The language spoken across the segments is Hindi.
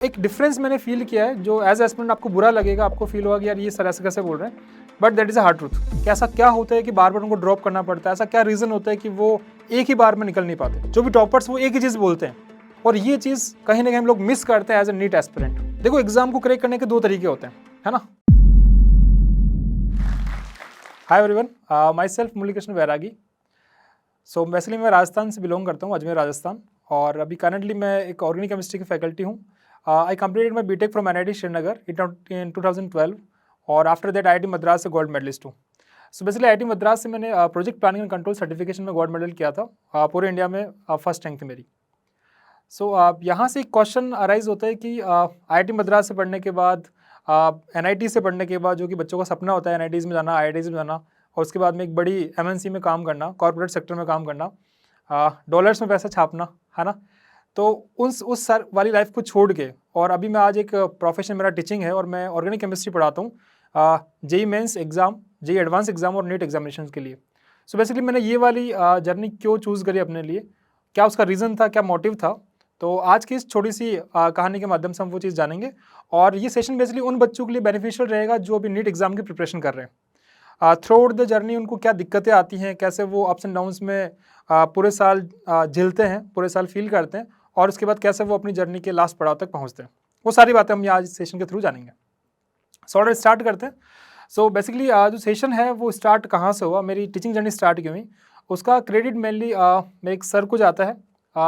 एक डिफरेंस मैंने फील किया है जो एज एस्पिरेंट आपको बुरा लगेगा, आपको फील होगा कि यार ये सर ऐसे कैसे बोल रहे हैं, but that is a hard truth. कि ऐसा क्या होता है कि बार बार उनको ड्रॉप करना पड़ता है, ऐसा क्या रीज़न होता है कि वो एक ही बार में निकल नहीं पाते। जो भी टॉपर्स वो एक ही चीज़ बोलते हैं और ये चीज़ कहीं ना कहीं हम लोग मिस करते हैं एज ए नीट एस्पिरेंट। देखो, एग्जाम को क्रैक करने के दो तरीके होते हैं, है ना। Hi everyone, myself Murali Krishna Vairagi. So basically मैं राजस्थान से बिलोंग करता हूँ, अजमेर राजस्थान। और अभी करंटली मैं एक ऑर्गेनिक केमिस्ट्री की फैकल्टी हूँ। I completed my BTech from NIT Srinagar in 2012 और आफ्टर दैट IIT मद्रास से गोल्ड मेडलिस्ट हूँ। सो बेसिकली IIT मद्रास से मैंने project planning and control certification में गोल्ड मेडल किया था। पूरे इंडिया में फर्स्ट रैंक थी मेरी। सो यहाँ से एक क्वेश्चन अराइज होता है कि IIT मद्रास से पढ़ने के बाद, NIT से पढ़ने के बाद, जो कि बच्चों का सपना होता है NITs में जाना, IITs में जाना, और उसके बाद में एक बड़ी MNC में काम करना, कॉर्पोरेट सेक्टर में काम करना, डॉलर्स में पैसा छापना, है ना। तो उस सर वाली लाइफ को छोड़ के, और अभी मैं आज एक प्रोफेशन मेरा टीचिंग है और मैं ऑर्गेनिक केमिस्ट्री पढ़ाता हूँ JEE mains exam, JEE advance exam और नीट एग्जामिनेशन के लिए। सो बेसिकली मैंने ये वाली जर्नी क्यों चूज़ करी अपने लिए, क्या उसका रीज़न था, क्या मोटिव था, तो आज की इस छोटी सी कहानी के माध्यम से हम वो चीज़ जानेंगे। और ये सेशन बेसिकली उन बच्चों के लिए बेनिफिशियल रहेगा जो अभी नीट एग्ज़ाम की प्रिपरेशन कर रहे हैं। थ्रू आउट द जर्नी उनको क्या दिक्कतें आती हैं, कैसे वो अप्स एंड डाउन्स में पूरे साल झेलते हैं, पूरे साल फील करते हैं, और उसके बाद कैसे वो अपनी जर्नी के लास्ट पड़ाव तक पहुंचते हैं, वो सारी बातें हम आज सेशन के थ्रू जानेंगे। सो ऑलरेडी स्टार्ट करते हैं। सो बेसिकली जो सेशन है वो स्टार्ट कहाँ से हुआ, मेरी टीचिंग जर्नी स्टार्ट क्यों हुई, उसका क्रेडिट मेनली मेरे एक सर को जाता है,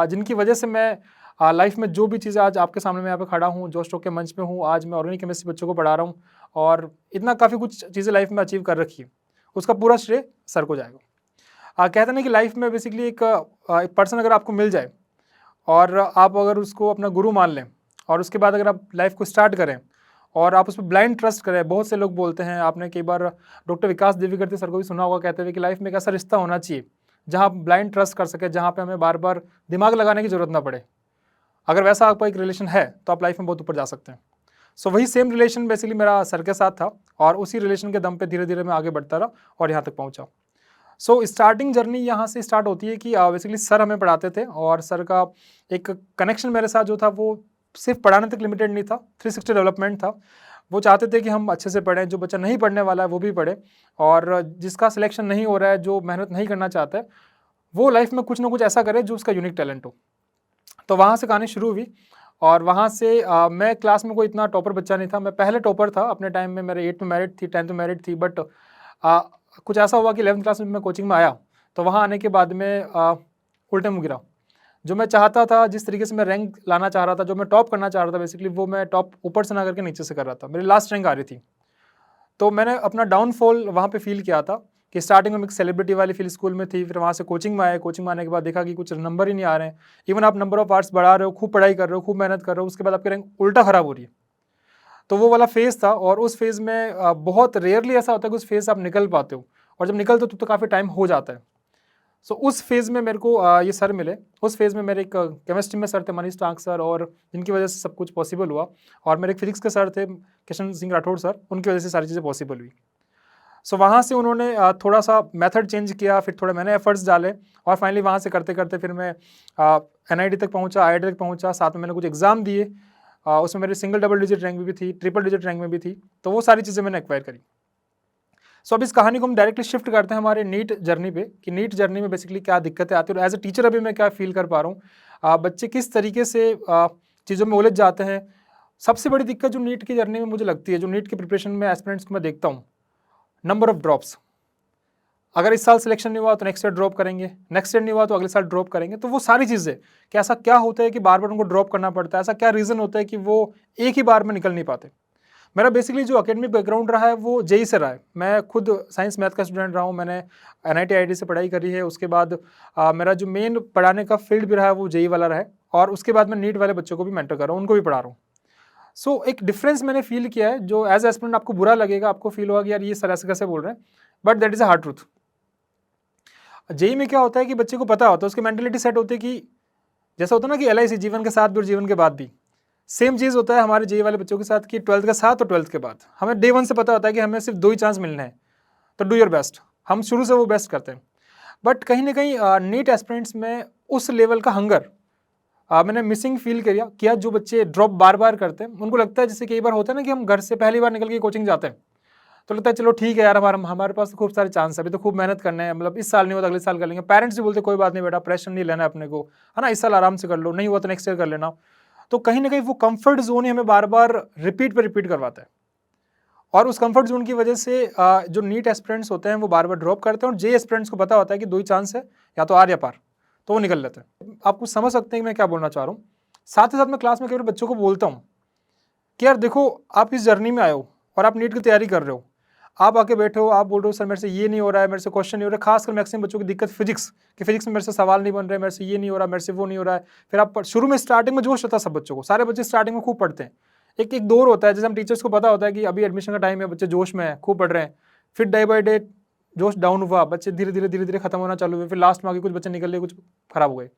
जिनकी वजह से मैं लाइफ में जो भी चीज़ें आज आपके सामने मैं यहाँ पे खड़ा हूँ, जो स्टॉक के मंच पे हूँ, आज मैं ऑर्गेनिक केमिस्ट्री बच्चों को पढ़ा रहा हूँ और इतना काफ़ी कुछ चीज़ें लाइफ में अचीव कर रखी है, उसका पूरा श्रेय सर को जाएगा। कहते हैं कि लाइफ में बेसिकली एक पर्सन अगर आपको मिल जाए और आप अगर उसको अपना गुरु मान लें, और उसके बाद अगर आप लाइफ को स्टार्ट करें और आप उस पर ब्लाइंड ट्रस्ट करें। बहुत से लोग बोलते हैं, आपने कई बार डॉक्टर विकास देवीकर्ती सर को भी सुना होगा, कहते हुए कि लाइफ में एक ऐसा रिश्ता होना चाहिए जहाँ आप ब्लाइंड ट्रस्ट कर सके, जहाँ पे हमें बार बार दिमाग लगाने की जरूरत ना पड़े। अगर वैसा आपका एक रिलेशन है तो आप लाइफ में बहुत ऊपर जा सकते हैं। सो वही सेम रिलेशन बेसिकली मेरा सर के साथ था और उसी रिलेशन के दम पे धीरे धीरे मैं आगे बढ़ता रहा और यहाँ तक पहुँचा। सो स्टार्टिंग जर्नी यहाँ से स्टार्ट होती है कि बेसिकली सर हमें पढ़ाते थे और सर का एक कनेक्शन मेरे साथ जो था वो सिर्फ पढ़ाने तक लिमिटेड नहीं था, 360 डेवलपमेंट था। वो चाहते थे कि हम अच्छे से पढ़ें, जो बच्चा नहीं पढ़ने वाला है वो भी पढ़े, और जिसका सिलेक्शन नहीं हो रहा है, जो मेहनत नहीं करना चाहता है, वो लाइफ में कुछ ना कुछ ऐसा करे जो उसका यूनिक टैलेंट हो। तो वहाँ से कहानी शुरू हुई और वहाँ से मैं क्लास में कोई इतना टॉपर बच्चा नहीं था। मैं पहले टॉपर था अपने टाइम में, मेरे 8th में मेरिट थी, 10th में मेरिट थी, बट कुछ ऐसा हुआ कि 11th क्लास में मैं कोचिंग में आया, तो वहाँ आने के बाद में उल्टे मुँह गिरा। जो मैं चाहता था, जिस तरीके से मैं रैंक लाना चाह रहा था, जो मैं टॉप करना चाह रहा था बेसिकली, वो मैं टॉप ऊपर से ना करके नीचे से कर रहा था। मेरी लास्ट रैंक आ रही थी। तो मैंने अपना डाउनफॉल वहाँ पे फील किया था कि स्टार्टिंग में एक सेलिब्रिटी वाली फील स्कूल में थी, फिर वहाँ से कोचिंग में आए, कोचिंग में आने के बाद देखा कि कुछ नंबर ही नहीं आ रहे हैं। इवन आप नंबर ऑफ आवर्स बढ़ा रहे हो, खूब पढ़ाई कर रहे हो, खूब मेहनत कर रहे हो, उसके बाद आपकी रैंक उल्टा खराब हो रही है। तो वो वाला फेज़ था और उस फेज़ में बहुत रेयरली ऐसा होता है कि उस फेज़ से आप निकल पाते हो, और जब निकलते हो तो काफ़ी टाइम हो जाता है। सो उस फेज़ में मेरे को ये सर मिले। उस फेज़ में मेरे एक केमिस्ट्री में सर थे, मनीष टांक सर, और जिनकी वजह से सब कुछ पॉसिबल हुआ। और मेरे एक फिजिक्स के सर थे, किशन सिंह राठौड़ सर, उनकी वजह से सारी चीज़ें पॉसिबल हुई। सो वहाँ से उन्होंने थोड़ा सा मेथड चेंज किया, फिर थोड़े मैंने एफर्ट्स डाले, और फाइनली वहाँ से करते करते फिर मैं NIT तक पहुँचा, IIT तक पहुँचा। साथ में मैंने कुछ एग्ज़ाम दिए, उसमें मेरी सिंगल डबल डिजिट रैंक में भी थी, ट्रिपल डिजिट रैंक में भी थी। तो वो सारी चीज़ें मैंने एक्वायर करी। सो अब इस कहानी को हम डायरेक्टली शिफ्ट करते हैं हमारे नीट जर्नी पे, कि नीट जर्नी में बेसिकली क्या दिक्कतें आती है और एज ए टीचर अभी मैं क्या फील कर पा रहा हूँ, बच्चे किस तरीके से चीज़ों में उलझ जाते हैं। सबसे बड़ी दिक्कत जो नीट की जर्नी में मुझे लगती है, जो नीट की प्रिपरेशन में एस्पिरेंट्स को मैं देखता हूँ, नंबर ऑफ ड्रॉप्स। अगर इस साल सिलेक्शन नहीं हुआ तो नेक्स्ट ईयर ड्रॉप करेंगे, नेक्स्ट ईयर नहीं हुआ तो अगले साल ड्रॉप करेंगे। तो वो सारी चीज़ें, कि ऐसा क्या होता है कि बार बार उनको ड्रॉप करना पड़ता है, ऐसा क्या रीज़न होता है कि वो एक ही बार में निकल नहीं पाते। मेरा बेसिकली जो एकेडमिक बैकग्राउंड रहा है वो JEE से रहा है। मैं खुद साइंस मैथ का स्टूडेंट रहा हूँ, मैंने NIT IIT से पढ़ाई करी है। उसके बाद मेरा जो मेन पढ़ाने का फील्ड भी रहा है वो JEE वाला रहा है, और उसके बाद मैं नीट वाले बच्चों को भी मेंटर कर रहा हूँ, उनको भी पढ़ा रहा हूँ। सो एक डिफरेंस मैंने फील किया है जो एज एस्पिरेंट आपको बुरा लगेगा, आपको फील होगा कि यार ये सर ऐसे कैसे बोल रहे हैं, but that is a hard truth. JEE में क्या होता है कि बच्चे को पता होता है, उसकी मेंटेलिटी सेट होती है कि जैसा होता है ना कि LIC, जीवन के साथ भी और जीवन के बाद भी। सेम चीज़ होता है हमारे JEE वाले बच्चों के साथ कि 12th के साथ और 12th के बाद हमें डे 1 से पता होता है कि हमें सिर्फ 2 ही चांस मिलने हैं, तो डू योर बेस्ट। हम शुरू से वो बेस्ट करते हैं। बट कहीं ना कहीं नीट एस्पिरेंट्स में उस लेवल का हंगर मैंने मिसिंग फील किया जो बच्चे ड्रॉप बार बार करते हैं। उनको लगता है, जैसे कई बार होता है ना कि हम घर से पहली बार निकल के कोचिंग जाते हैं तो लगता है चलो ठीक है यार, हमारे पास तो खूब सारे चांस है, अभी तो खूब मेहनत करना है, मतलब इस साल नहीं हुआ तो अगले साल कर लेंगे। पेरेंट्स भी बोलते कोई बात नहीं बेटा, प्रेशर नहीं लेना है अपने को, है ना, इस साल आराम से कर लो, नहीं हुआ तो नेक्स्ट ईयर कर लेना। तो कहीं ना कहीं वो कंफर्ट जोन ही हमें बार बार रिपीट पे रिपीट करवाता है, और उस कंफर्ट जोन की वजह से जो नीट एस्पिरेंट्स होते हैं वो बार बार ड्रॉप करते हैं, और जे एस्पिरेंट्स को पता होता है कि दो ही चांस है, या तो आर या पार, तो वो निकल लेते हैं। आप कुछ समझ सकते हैं कि मैं क्या बोलना चाह रहा हूँ। साथ ही साथ मैं क्लास में कई बार बच्चों को बोलता हूँ कि यार देखो, आप इस जर्नी में आए हो और आप नीट की तैयारी कर रहे हो, आप आके बैठे हो, आप बोल रहे हो सर मेरे से ये नहीं हो रहा है, मेरे से क्वेश्चन नहीं हो रहा है। खासकर मैक्सिमम बच्चों की दिक्कत फिजिक्स कि फिजिक्स में मेरे से सवाल नहीं बन रहे, मेरे से ये नहीं हो रहा, मेरे से वो नहीं हो रहा है। फिर आप शुरू में स्टार्टिंग में जोश होता है सब बच्चों को, सारे बच्चे स्टार्टिंग में खूब पढ़ते हैं, एक एक दौर होता है, जैसे हम टीचर्स को पता होता है कि अभी एडमिशन का टाइम है, बच्चे जोश में है, खूब पढ़ रहे हैं। फिर डे बाई डे जोश डाउन हुआ, बच्चे धीरे धीरे खत्म होना चालू हुए, फिर लास्ट में आगे कुछ बच्चे निकल गए, कुछ खराब हो गए।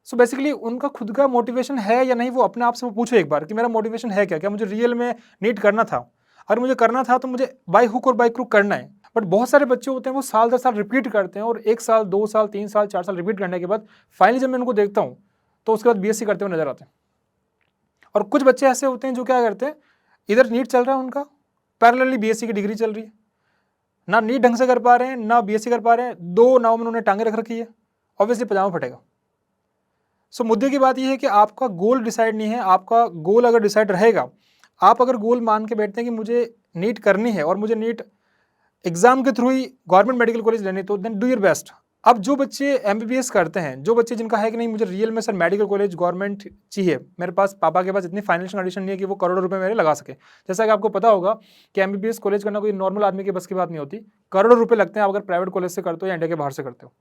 सो बेसिकली उनका खुद का मोटिवेशन है या नहीं, वो अपने आप से वो पूछो एक बार कि मेरा मोटिवेशन है क्या, क्या मुझे रियल में नीट करना था, अगर मुझे करना था तो मुझे बाय हुक और बाय क्रूक करना है। बट बहुत सारे बच्चे होते हैं वो साल दर साल रिपीट करते हैं, और 1 साल 2 साल 3 साल 4 साल रिपीट करने के बाद फाइनली जब मैं उनको देखता हूँ तो उसके बाद बीएससी करते हुए नजर आते हैं। और कुछ बच्चे ऐसे होते हैं जो क्या करते हैं, इधर नीट चल रहा है उनका, पैरेलली बीएससी की डिग्री चल रही है, ना नीट ढंग से कर पा रहे हैं ना बीएससी कर पा रहे हैं, दो नाव में उन्होंने टांगे रख रखी है, ऑब्वियसली पजामा फटेगा। सो मुद्दे की बात यह है कि आपका गोल डिसाइड नहीं है। आपका गोल अगर डिसाइड रहेगा, आप अगर गोल मान के बैठते हैं कि मुझे नीट करनी है और मुझे नीट एग्जाम के थ्रू ही गवर्नमेंट मेडिकल कॉलेज लेनी, तो देन डू योर बेस्ट। अब जो बच्चे एमबीबीएस करते हैं, जो बच्चे जिनका है कि नहीं मुझे रियल में सर मेडिकल कॉलेज गवर्नमेंट चाहिए, मेरे पास पापा के पास इतनी फाइनेंशियल कंडीशन नहीं है कि वो करोड़ों रुपए मेरे लगा सके। जैसा कि आपको पता होगा कि एमबीबीएस कॉलेज करना कोई नॉर्मल आदमी के बस की बात नहीं होती, करोड़ों रुपए लगते हैं आप अगर प्राइवेट कॉलेज से करते हो या इंडिया के बाहर से करते हो।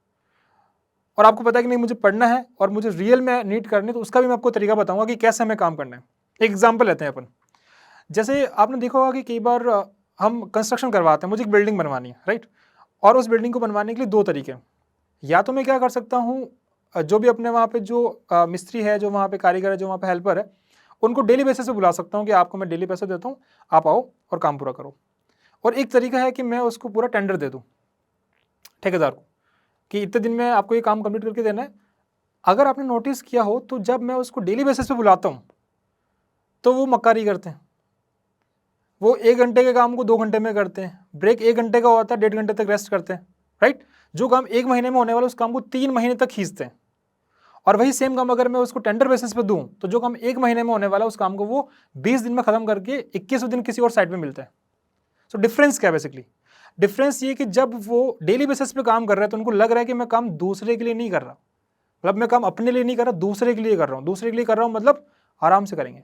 और आपको पता है कि नहीं मुझे पढ़ना है और मुझे रियल में नीट करनी है, तो उसका भी मैं आपको तरीका बताऊंगा कि कैसे हमें काम करना है। एक एग्जाम्पल लेते हैं अपन, जैसे आपने देखा होगा कि कई बार हम कंस्ट्रक्शन करवाते हैं, मुझे एक बिल्डिंग बनवानी है, राइट, और उस बिल्डिंग को बनवाने के लिए दो तरीके हैं। या तो मैं क्या कर सकता हूँ, जो भी अपने वहाँ पे जो मिस्त्री है, जो वहाँ पे कारीगर है, जो वहाँ पे हेल्पर है, उनको डेली बेसिस पे बुला सकता हूँ कि आपको मैं डेली पैसे देता हूँ, आप आओ और काम पूरा करो। और एक तरीका है कि मैं उसको पूरा टेंडर दे दूँ ठेकेदार को कि इतने दिन में आपको ये काम कंप्लीट करके देना है। अगर आपने नोटिस किया हो तो जब मैं उसको डेली बेसिस पे बुलाता हूँ तो वो मक्कारी करते हैं, वो 1 घंटे के काम को 2 घंटे में करते हैं, ब्रेक 1 घंटे का होता है, 1.5 घंटे तक रेस्ट करते हैं, राइट। जो काम 1 महीने में होने वाला उस काम को 3 महीने तक खींचते हैं। और वही सेम काम अगर मैं उसको टेंडर बेसिस पे दूं तो जो काम 1 महीने में होने वाला उस काम को वो 20 दिन में खत्म करके 21वें दिन किसी और साइट पे मिलता है। सो डिफरेंस क्या है बेसिकली? डिफरेंस ये कि जब वो डेली बेसिस पे काम कर रहा है तो उनको लग रहा है कि मैं काम दूसरे के लिए नहीं कर रहा, मतलब मैं काम अपने लिए नहीं कर रहा, दूसरे के लिए कर रहा हूँ। दूसरे के लिए कर रहा हूँ मतलब आराम से करेंगे,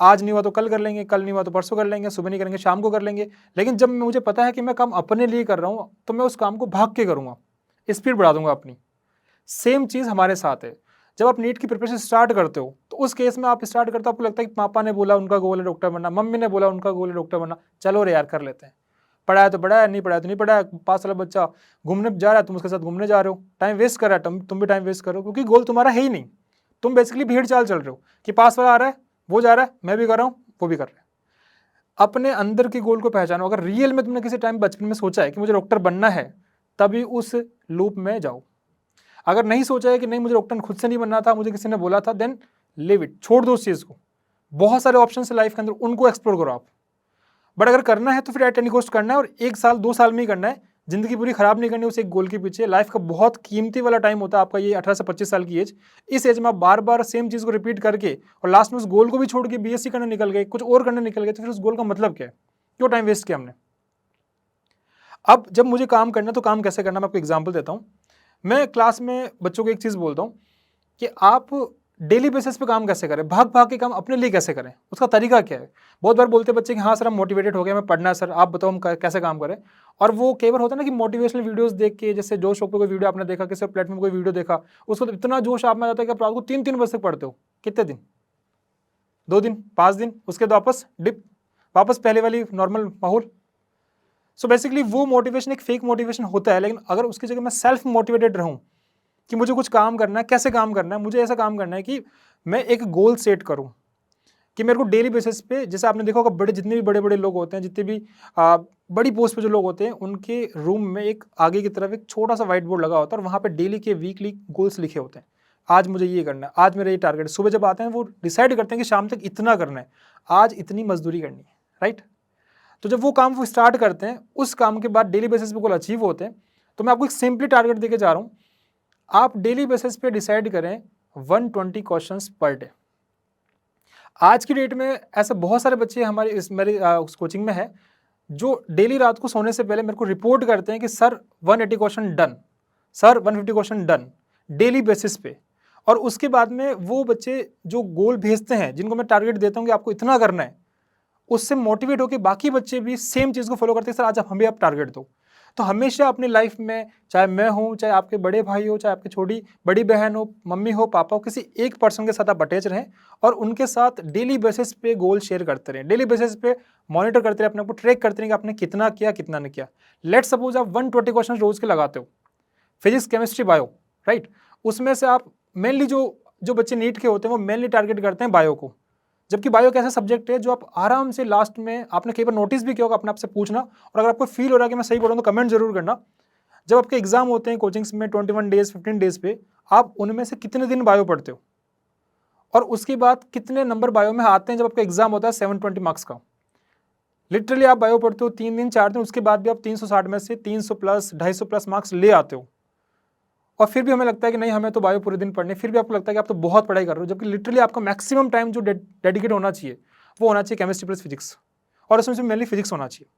आज नहीं हुआ तो कल कर लेंगे, कल नहीं हुआ तो परसों कर लेंगे, सुबह नहीं करेंगे शाम को कर लेंगे। लेकिन जब मुझे पता है कि मैं काम अपने लिए कर रहा हूँ तो मैं उस काम को भाग के करूँगा, स्पीड बढ़ा दूंगा अपनी। सेम चीज़ हमारे साथ है। जब आप नीट की प्रिपरेशन स्टार्ट करते हो तो उस केस में आप स्टार्ट करते हो, आपको लगता है कि पापा ने बोला उनका गोल है डॉक्टर बनना, मम्मी ने बोला उनका गोल है डॉक्टर बनना, चलो रे यार कर लेते हैं। पढ़ाया तो पढ़ाया, नहीं पढ़ाया तो नहीं पढ़ाया। 5 साल बच्चा घूमने जा रहा है, तुम उसके साथ घूमने जा रहे हो, टाइम वेस्ट कर रहा है, तुम भी टाइम वेस्ट करो, क्योंकि गोल तुम्हारा है ही नहीं। तुम बेसिकली भीड़ चाल चल रहे हो कि पास वाला आ रहा है, वो जा रहा है, मैं भी कर रहा हूँ, वो भी कर रहा है। अपने अंदर के गोल को पहचानो। अगर रियल में तुमने किसी टाइम बचपन में सोचा है कि मुझे डॉक्टर बनना है, तभी उस लूप में जाओ। अगर नहीं सोचा है कि नहीं मुझे डॉक्टर खुद से नहीं बनना था, मुझे किसी ने बोला था, देन लिव इट, छोड़ दो उस चीज़ को। बहुत सारे ऑप्शन है लाइफ के अंदर, उनको एक्सप्लोर करो आप। बट अगर करना है तो फिर एट एनी कॉस्ट करना है, और 1 साल 2 साल में ही करना है। जिंदगी पूरी खराब नहीं करनी उस एक गोल के पीछे। लाइफ का बहुत कीमती वाला टाइम होता है आपका ये 18 से 25 साल की एज। इस एज में आप बार बार सेम चीज़ को रिपीट करके और लास्ट में उस गोल को भी छोड़ के बीएससी करने निकल गए, कुछ और करने निकल गए, तो फिर उस गोल का मतलब क्या है? क्यों टाइम वेस्ट किया हमने? अब जब मुझे काम करना तो काम कैसे करना, मैं आपको एग्जाम्पल देता हूँ। मैं क्लास में बच्चों को एक चीज़ बोलता हूँ कि आप डेली बेसिस पे काम कैसे करें, भाग भाग के काम अपने लिए कैसे करें, उसका तरीका क्या है। बहुत बार बोलते बच्चे कि हाँ सर हम मोटिवेटेड हो गए, हमें पढ़ना है सर, आप बताओ हम कैसे काम करें। और वो कई बार होता है ना कि मोटिवेशनल वीडियोस देख के, जैसे जोश पे कोई वीडियो आपने देखा, किसी प्लेटफॉर्म कोई वीडियो देखा, उसको तो इतना जोश आप में आ जाता है कि आप रात को 3-3 बजे तक पढ़ते हो। कितने दिन? 2 दिन 5 दिन, उसके बाद वापस डिप, वापस पहले वाली नॉर्मल माहौल। सो बेसिकली वो मोटिवेशन एक फेक मोटिवेशन होता है। लेकिन अगर उसकी जगह मैं सेल्फ मोटिवेटेड रहूँ कि मुझे कुछ काम करना है, कैसे काम करना है, मुझे ऐसा काम करना है कि मैं एक गोल सेट करूं कि मेरे को डेली बेसिस पे, जैसे आपने देखा होगा बड़े जितने भी बड़े बड़े लोग होते हैं, जितने भी बड़ी पोस्ट पे जो लोग होते हैं, उनके रूम में एक आगे की तरफ एक छोटा सा व्हाइट बोर्ड लगा होता है और वहाँ पे डेली के वीकली गोल्स लिखे होते हैं। आज मुझे ये करना है, आज मेरा ये टारगेट है। सुबह जब आते हैं वो डिसाइड करते हैं कि शाम तक इतना करना है, आज इतनी मजदूरी करनी है, राइट। तो जब वो काम वो स्टार्ट करते हैं, उस काम के बाद डेली बेसिस पे गोल अचीव होते हैं। तो मैं आपको एक सिंपली टारगेट देके जा रहा हूँ, आप डेली बेसिस पे डिसाइड करें 120 क्वेश्चंस पर डे। आज की डेट में ऐसे बहुत सारे बच्चे हमारे मेरे उस कोचिंग में है जो डेली रात को सोने से पहले मेरे को रिपोर्ट करते हैं कि sir 180 question done, sir 150 question done, daily basis पे। और उसके बाद में वो बच्चे जो गोल भेजते हैं, जिनको मैं टारगेट देता हूँ कि आपको इतना करना है, उससे मोटिवेट होकर बाकी बच्चे भी सेम चीज़ को फॉलो करते हैं, सर आज हमें आप टारगेट दो। तो हमेशा अपनी लाइफ में, चाहे मैं हूँ, चाहे आपके बड़े भाई हो, चाहे आपकी छोटी बड़ी बहन हो, मम्मी हो, पापा हो, किसी एक पर्सन के साथ आप अटैच रहें और उनके साथ डेली बेसिस पे गोल शेयर करते रहें, डेली बेसिस पे मॉनिटर करते रहें, अपने को ट्रैक करते रहें कि आपने कितना किया, कितना नहीं किया। लेट सपोज आप 120 क्वेश्चन रोज के लगाते हो, फिजिक्स, केमिस्ट्री, बायो, राइट। उसमें से आप मेनली जो बच्चे नीट के होते हैं वो मेनली टारगेट करते हैं बायो को, जबकि बायो एक ऐसा सब्जेक्ट है जो आप आराम से लास्ट में, आपने कई बार नोटिस भी किया होगा अपने आप से पूछना, और अगर आपको फील हो रहा है कि मैं सही बोल रहा हूँ तो कमेंट जरूर करना। जब आपके एग्जाम होते हैं कोचिंग्स में 21 डेज 15 डेज पे, आप उनमें से कितने दिन बायो पढ़ते हो और उसके बाद कितने नंबर बायो में आते हैं जब आपका एग्जाम होता है 720 मार्क्स का। लिटरली आप बायो पढ़ते हो 3 दिन 4 दिन, उसके बाद भी आप 360 में से 300 प्लस 250 प्लस मार्क्स ले आते हो, और फिर भी हमें लगता है कि नहीं हमें तो बायो पूरे दिन पढ़ने, फिर भी आपको लगता है कि आप तो बहुत पढ़ाई कर रहे हो, जबकि लिटरली आपका मैक्सिमम टाइम जो डेडिकेट होना चाहिए वो होना चाहिए केमिस्ट्री प्लस फिजिक्स, और उसमें से मेनली फिजिक्स होना चाहिए।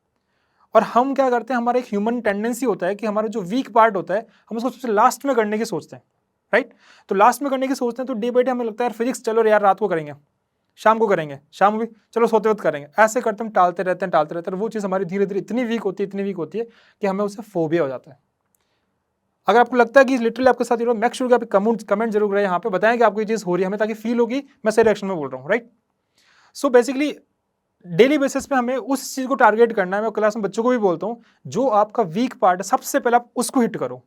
और हम क्या करते हैं, हमारा एक ह्यूमन टेंडेंसी होता है कि हमारा जो वीक पार्ट होता है हम उसको सबसे लास्ट में करने की सोचते हैं, राइट। तो लास्ट में करने की सोचते हैं, तो डे बाई डे हमें लगता है फिजिक्स चलो यार रात को करेंगे, शाम को करेंगे, शाम भी चलो सोते वक्त करेंगे, ऐसे करते हम टालते रहते हैं टालते रहते हैं, और वो चीज़ हमारी धीरे धीरे इतनी वीक होती है, इतनी वीक होती है कि हमें उससे फोबिया हो जाता है। अगर आपको लगता है कि लिटरली आपके साथ मेक श्योर कि आप कमेंट जरूर करें, यहाँ पे बताएं कि आपको ये चीज़ हो रही है, हमें ताकि फील होगी मैं सही डायरेक्शन में बोल रहा हूँ, right. So basically daily basis पे हमें उस चीज़ को टारगेट करना है। मैं क्लास में बच्चों को भी बोलता हूँ, जो आपका वीक पार्ट है सबसे पहले आप उसको हिट करो।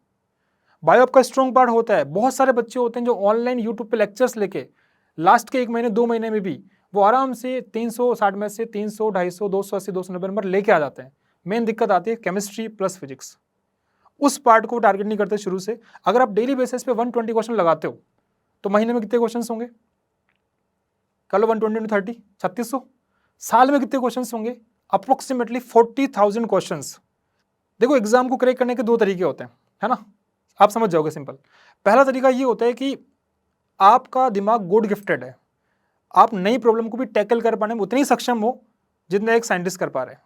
बायो आपका स्ट्रॉन्ग पार्ट होता है। बहुत सारे बच्चे होते हैं जो ऑनलाइन यूट्यूब पे लेक्चर्स लेके लास्ट के 1 महीने 2 महीने में भी वो आराम से 360 में से 300 250 280 290 नंबर लेके आ जाते हैं। मेन दिक्कत आती है केमिस्ट्री प्लस फिजिक्स, उस पार्ट को टारगेट नहीं करते शुरू से। अगर आप डेली बेसिस पे 120 क्वेश्चन लगाते हो तो महीने में कितने क्वेश्चन होंगे, कर लो 120 × 30 3600। साल में कितने क्वेश्चंस होंगे, अप्रोक्सीमेटली 40,000 क्वेश्चंस। देखो एग्जाम को क्रैक करने के 2 तरीके होते हैं, है ना, आप समझ जाओगे सिंपल। पहला तरीका ये होता है कि आपका दिमाग गॉड गिफ्टेड है, आप नई प्रॉब्लम को भी टैकल कर पाने में उतनी सक्षम हो जितना एक साइंटिस्ट कर पा रहे हैं।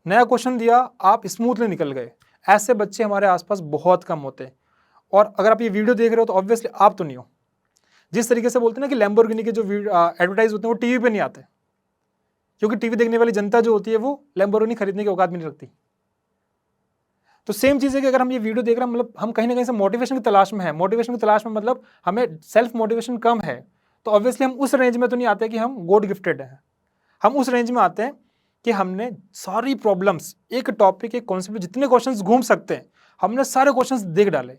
नया क्वेश्चन दिया, आप स्मूथली निकल गए। ऐसे बच्चे हमारे आसपास बहुत कम होते हैं। और अगर आप ये वीडियो देख रहे हो तो ऑब्वियसली आप तो नहीं हो। जिस तरीके से बोलते हैं ना कि लैम्बोर्गिनी के जो एडवर्टाइज होते हैं वो टीवी पे नहीं आते, क्योंकि टीवी देखने वाली जनता जो होती है वो लैम्बोर्गिनी खरीदने की औकात में नहीं रखती। तो सेम चीज़ है कि अगर हम ये वीडियो देख रहे हैं, मतलब हम कहीं ना कहीं से मोटिवेशन की तलाश में है। मोटिवेशन की तलाश में मतलब हमें सेल्फ मोटिवेशन कम है, तो ऑब्वियसली हम उस रेंज में तो नहीं आते कि हम गॉड गिफ्टेड हैं। हम उस रेंज में आते हैं कि हमने सारी प्रॉब्लम्स, एक टॉपिक, एक कॉन्सेप्ट, जितने क्वेश्चंस घूम सकते हैं हमने सारे क्वेश्चंस देख डाले।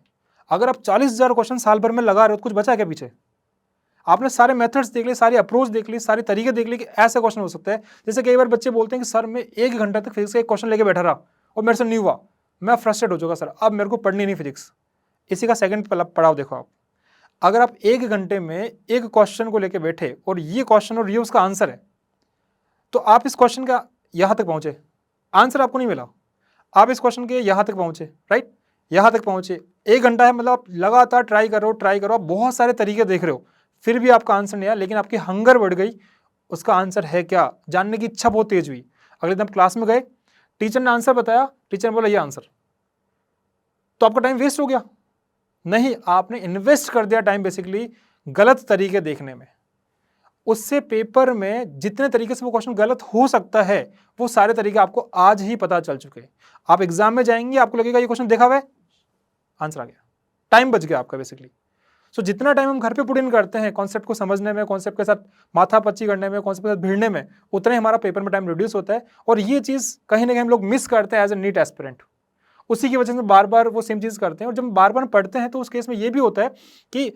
अगर आप 40,000 क्वेश्चन साल भर में लगा रहे हो तो कुछ बचा क्या पीछे? आपने सारे मेथड्स देख लिए, सारी अप्रोच देख ली, सारे तरीके देख लिए कि ऐसा क्वेश्चन हो सकता है। जैसे कई बार बच्चे बोलते हैं कि सर मैं 1 घंटा तक फिजिक्स का एक क्वेश्चन लेके बैठा रहा और मेरे से नहीं हुआ, मैं फ्रस्ट्रेट हो चुका सर, अब मेरे को पढ़नी नहीं फिजिक्स। इसी का सेकंड पड़ाव देखो आप। अगर आप 1 घंटे में एक क्वेश्चन को लेके बैठे और ये क्वेश्चन और ये उसका आंसर है, तो आप इस क्वेश्चन का यहां तक पहुंचे, आंसर आपको नहीं मिला, आप इस क्वेश्चन के यहां तक पहुंचे, राइट, यहां तक पहुंचे। 1 घंटा है, मतलब आप लगातार ट्राई करो, आप बहुत सारे तरीके देख रहे हो, फिर भी आपका आंसर नहीं आया, लेकिन आपकी हंगर बढ़ गई, उसका आंसर है क्या, जानने की इच्छा बहुत तेज हुई। अगले दिन आप क्लास में गए, टीचर ने आंसर बताया, टीचर ने बोला ये आंसर, तो आपका टाइम वेस्ट हो गया? नहीं, आपने इन्वेस्ट कर दिया टाइम बेसिकली गलत तरीके देखने में। उससे पेपर में जितने तरीके से वो क्वेश्चन गलत हो सकता है वो सारे तरीके आपको आज ही पता चल चुके हैं। आप एग्जाम में जाएंगे, आपको लगेगा ये क्वेश्चन देखा हुआ है, आंसर आ गया, टाइम बच गया आपका बेसिकली। सो जितना टाइम हम घर पे पुट इन करते हैं कॉन्सेप्ट को समझने में, कॉन्सेप्ट के साथ माथापच्ची करने में, कॉन्सेप्ट के साथ भिड़ने में, उतना ही हमारा पेपर में टाइम रिड्यूस होता है। और ये चीज़ कहीं ना कहीं हम लोग मिस करते हैं एज ए नीट एस्पिरेंट। उसी की वजह से बार बार वो सेम चीज़ करते हैं। और जब बार बार पढ़ते हैं तो उस केस में ये भी होता है कि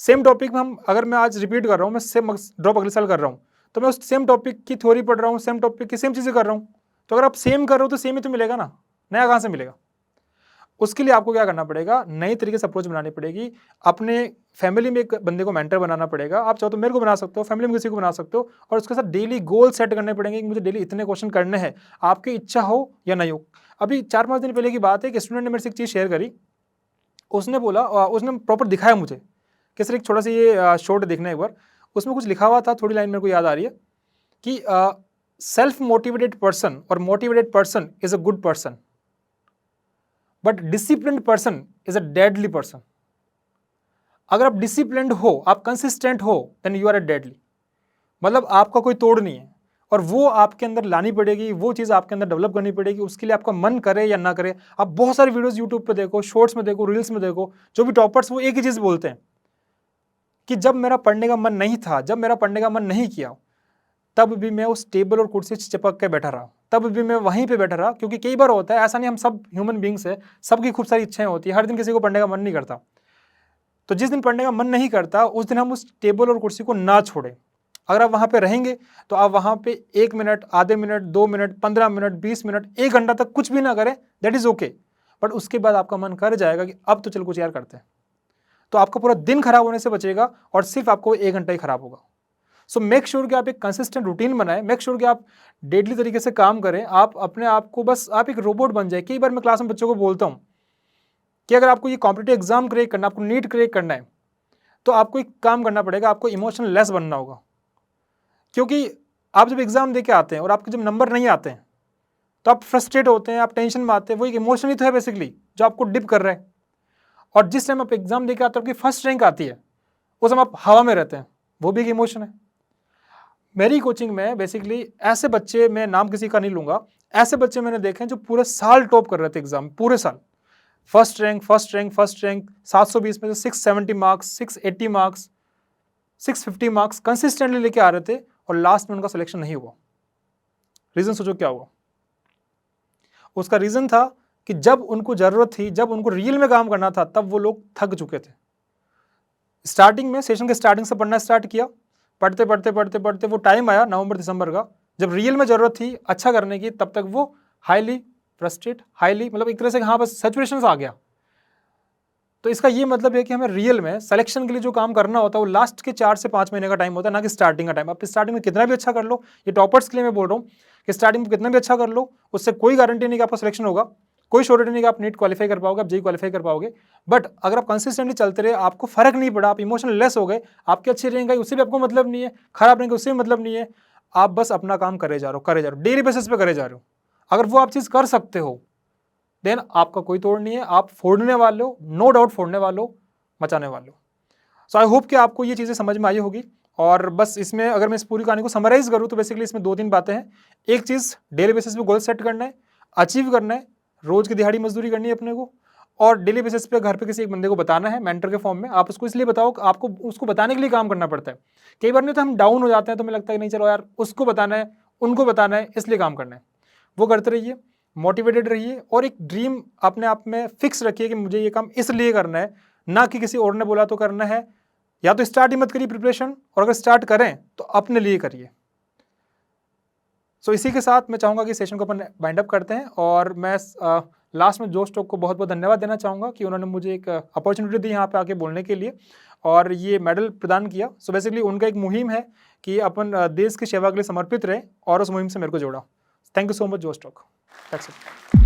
सेम टॉपिक में हम, अगर मैं आज रिपीट कर रहा हूँ, मैं सेम ड्रॉप अगले साल कर रहा हूँ, तो मैं उस सेम टॉपिक की थ्योरी पढ़ रहा हूँ, सेम टॉपिक की सेम चीज़ें कर रहा हूँ, तो अगर आप सेम कर रहे हो तो सेम ही तो मिलेगा ना, नया कहाँ से मिलेगा? उसके लिए आपको क्या करना पड़ेगा, नई तरीके से अप्रोच बनानी पड़ेगी। अपने फैमिली में एक बंदे को मेंटर बनाना पड़ेगा। आप चाहो तो मेरे को बना सकते हो, फैमिली में किसी को बना सकते हो, और उसके साथ डेली गोल सेट करने पड़ेंगे कि मुझे डेली इतने क्वेश्चन करने हैं, आपकी इच्छा हो या नहीं हो। अभी 4-5 दिन पहले की बात है कि स्टूडेंट ने मेरे से एक चीज़ शेयर करी। उसने बोला, उसने प्रॉपर दिखाया मुझे कि सर एक छोटा सा ये शॉर्ट देखना एक बार, उसमें कुछ लिखा हुआ था, थोड़ी लाइन मेरे को याद आ रही है कि सेल्फ मोटिवेटेड पर्सन और motivated person is a good person, but disciplined person is a deadly person. अगर आप डिसिप्लिन्ड हो, आप कंसिस्टेंट हो, then you are a deadly. मतलब आपका कोई तोड़ नहीं है, और वो आपके अंदर लानी पड़ेगी, वो चीज़ आपके अंदर डेवलप करनी पड़ेगी। उसके लिए आपका मन करे या ना करे, आप बहुत सारी वीडियोस यूट्यूब पे देखो, शॉर्ट्स में देखो, रील्स में देखो, जो भी टॉपर्स वो एक ही चीज़ बोलते हैं कि जब मेरा पढ़ने का मन नहीं था, जब मेरा पढ़ने का मन नहीं किया, तब भी मैं उस टेबल और कुर्सी से चिपक के बैठा रहा, तब भी मैं वहीं पे बैठा रहा। क्योंकि कई बार होता है ऐसा, नहीं हम सब ह्यूमन बींग्स है, सबकी खूब सारी इच्छाएं होती है, हर दिन किसी को पढ़ने का मन नहीं करता। तो जिस दिन पढ़ने का मन नहीं करता, उस दिन हम उस टेबल और कुर्सी को ना छोड़ें। अगर आप वहाँ पे रहेंगे तो आप वहाँ पे 1 मिनट, आधे मिनट, 2 मिनट, 15 मिनट, 20 मिनट, 1 घंटा तक कुछ भी ना करें, दैट इज़ ओके। बट उसके बाद आपका मन कर जाएगा कि अब तो चल कुछ यार करते हैं, तो आपका पूरा दिन खराब होने से बचेगा और सिर्फ आपको 1 घंटा ही खराब होगा। सो मेक श्योर कि आप एक कंसिस्टेंट रूटीन बनाएं, मेक श्योर कि आप डेडली तरीके से काम करें। आप अपने आप को, बस आप एक रोबोट बन जाए। कई बार मैं क्लास में बच्चों को बोलता हूँ कि अगर आपको ये कॉम्पिटिटिव एग्जाम क्रैक करना, आपको नीट क्रैक करना है, तो आपको एक काम करना पड़ेगा, आपको इमोशनल लेस बनना होगा। क्योंकि आप जब एग्जाम दे के आते हैं और आपके जब नंबर नहीं आते हैं, तो आप फ्रस्ट्रेट होते हैं, आप टेंशन में आते हैं। वो एक इमोशन ही तो है बेसिकली जो आपको डिप कर रहा है। और जिस टाइम आप एग्जाम दे के आते हैं, आपकी फर्स्ट रैंक आती है, उस समय आप हवा में रहते हैं, वो भी एक इमोशन है। मेरी कोचिंग में बेसिकली ऐसे बच्चे, मैं नाम किसी का नहीं लूंगा, ऐसे बच्चे मैंने देखे हैं जो पूरे साल टॉप कर रहे थे एग्जाम, पूरे साल first rank, first rank, first rank, 720 में से 670 मार्क्स, 680 मार्क्स, 650 मार्क्स कंसिस्टेंटली लेके आ रहे थे, और लास्ट में उनका सिलेक्शन नहीं हुआ। रीजन सोचो क्या हुआ। उसका रीजन था कि जब उनको जरूरत थी, जब उनको रियल में काम करना था, तब वो लोग थक चुके थे। स्टार्टिंग में, सेशन के स्टार्टिंग से पढ़ना स्टार्ट किया, पढ़ते पढ़ते पढ़ते पढ़ते वो टाइम आया नवंबर दिसंबर का, जब रियल में जरूरत थी अच्छा करने की, तब तक वो हाईली फ्रस्ट्रेट, हाईली, मतलब एक तरह से हाँ बस सैचुरेशन आ गया। तो इसका ये मतलब है कि हमें रियल में सिलेक्शन के लिए जो काम करना होता है, वो लास्ट के 4 से 5 महीने का टाइम होता है, ना कि स्टार्टिंग का टाइम। आप स्टार्टिंग में कितना भी अच्छा कर लो, ये टॉपर्स के लिए मैं बोल रहा हूँ कि स्टार्टिंग में कितना भी अच्छा कर लो, उससे कोई गारंटी नहीं कि आपका सिलेक्शन होगा, कोई श्योरिटी नहीं कि आप नीट क्वालिफाई कर पाओगे, आप जेई क्वालिफाई कर पाओगे। बट अगर आप कंसिस्टेंटली चलते रहे, आपको फर्क नहीं पड़ा, आप इमोशनल लेस हो गए, आपके अच्छे रहेंगे उससे भी आपको मतलब नहीं है, खराब रहेंगे उससे भी मतलब नहीं है, आप बस अपना काम करे जा रहे हो, डेली बेसिस पे करे जा रहे हो। अगर वो आप चीज़ कर सकते हो, देन आपका कोई तोड़ नहीं है, आप फोड़ने वाले हो, नो डाउट फोड़ने वाले हो, मचाने वाले हो। सो आई होप कि आपको ये चीज़ें समझ में आई होगी। और बस इसमें अगर मैं इस पूरी कहानी को समराइज करूँ तो बेसिकली इसमें 2-3 बातें हैं। एक चीज़, डेली बेसिस पे गोल सेट करना है, अचीव करना है, रोज़ की दिहाड़ी मजदूरी करनी है अपने को, और डेली बेसिस पे घर पे किसी एक बंदे को बताना है मेंटर के फॉर्म में। आप उसको इसलिए बताओ कि आपको उसको बताने के लिए काम करना पड़ता है। कई बार नहीं तो हम डाउन हो जाते हैं, तो हमें लगता है कि नहीं चलो यार उसको बताना है, उनको बताना है, इसलिए काम करना है। वो करते रहिए, मोटिवेटेड रहिए, और एक ड्रीम अपने आप में फिक्स रखिए कि मुझे ये काम इसलिए करना है, ना कि किसी और ने बोला तो करना है। या तो स्टार्ट ही मत करिए प्रिपरेशन, और अगर स्टार्ट करें तो अपने लिए करिए। सो इसी के साथ मैं चाहूँगा कि सेशन को अपन बाइंड अप करते हैं, और मैं लास्ट में जोश टॉक को बहुत बहुत धन्यवाद देना चाहूँगा कि उन्होंने मुझे एक अपॉर्चुनिटी दी यहाँ पे आके बोलने के लिए, और ये मेडल प्रदान किया। सो बेसिकली उनका एक मुहिम है कि अपन देश की सेवा के लिए समर्पित रहे, और उस मुहिम से मेरे को जोड़ा। थैंक यू सो मच जोश टॉक। That's it.